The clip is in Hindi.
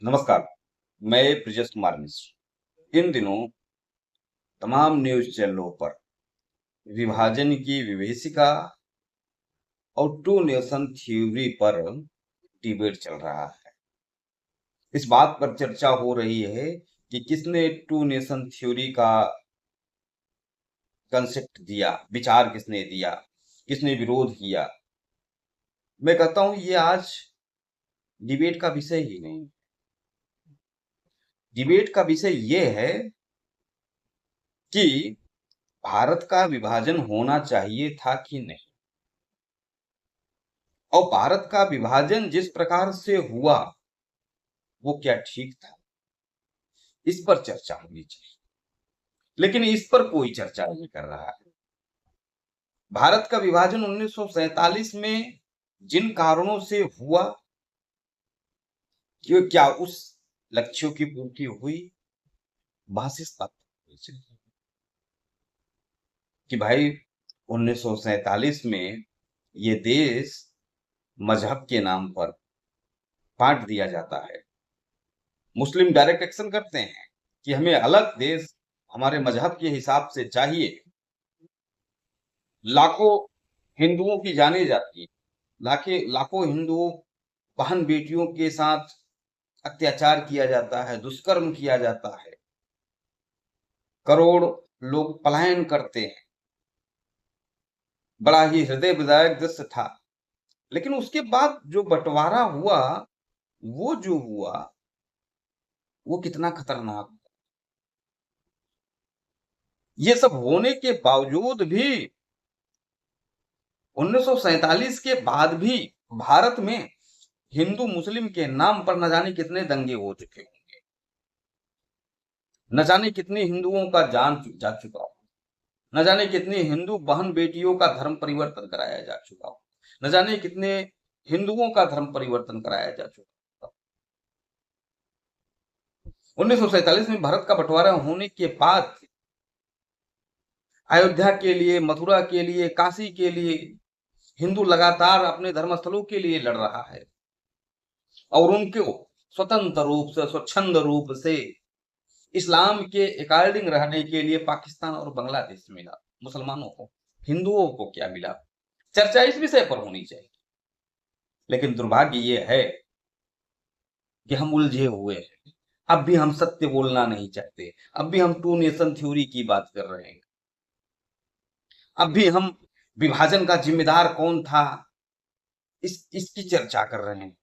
नमस्कार, मैं ब्रिजेश कुमार मिश्र। इन दिनों तमाम न्यूज़ चैनलों पर विभाजन की विभीषिका और टू नेशन थ्योरी पर डिबेट चल रहा है। इस बात पर चर्चा हो रही है कि किसने टू नेशन थ्योरी का कंसेप्ट दिया, विचार किसने दिया, किसने विरोध किया। मैं कहता हूं ये आज डिबेट का विषय ही नहीं। डिबेट का विषय ये है कि भारत का विभाजन होना चाहिए था कि नहीं, और भारत का विभाजन जिस प्रकार से हुआ वो क्या ठीक था। इस पर चर्चा होनी चाहिए, लेकिन इस पर कोई चर्चा नहीं कर रहा है। भारत का विभाजन 1947 में जिन कारणों से हुआ, कि क्या उस लक्ष्यों की पूर्ति हुई, बासिस तथ्य कि भाई 1947 में ये देश मजहब के नाम पर बांट दिया जाता है। मुस्लिम डायरेक्ट एक्शन करते हैं कि हमें अलग देश हमारे मजहब के हिसाब से चाहिए। लाखों हिंदुओं की जाने जाती है, लाखों हिंदुओं बहन बेटियों के साथ अत्याचार किया जाता है, दुष्कर्म किया जाता है, करोड़ लोग पलायन करते हैं। बड़ा ही हृदय विदारक दृश्य था। लेकिन उसके बाद जो बंटवारा हुआ, वो जो हुआ वो कितना खतरनाक। ये सब होने के बावजूद भी 1947 के बाद भी भारत में हिंदू मुस्लिम के नाम पर न जाने कितने दंगे हो चुके होंगे, न जाने कितने हिंदुओं का जान जा चुका हो, न जाने कितने हिंदू बहन बेटियों का धर्म परिवर्तन कराया जा चुका हो, न जाने कितने हिंदुओं का धर्म परिवर्तन कराया जा चुका हो। 1947 में भारत का बंटवारा होने के बाद अयोध्या के लिए, मथुरा के लिए, काशी के लिए हिंदू लगातार अपने धर्मस्थलों के लिए लड़ रहा है, और उनको स्वतंत्र रूप से, स्वच्छंद रूप से इस्लाम के अकॉर्डिंग रहने के लिए पाकिस्तान और बांग्लादेश मिला। मुसलमानों को, हिंदुओं को क्या मिला? चर्चा इस विषय पर होनी चाहिए। लेकिन दुर्भाग्य ये है कि हम उलझे हुए हैं। अब भी हम सत्य बोलना नहीं चाहते, अब भी हम टू नेशन थ्योरी की बात कर रहे हैं, अब भी हम विभाजन का जिम्मेदार कौन था इसकी चर्चा कर रहे हैं।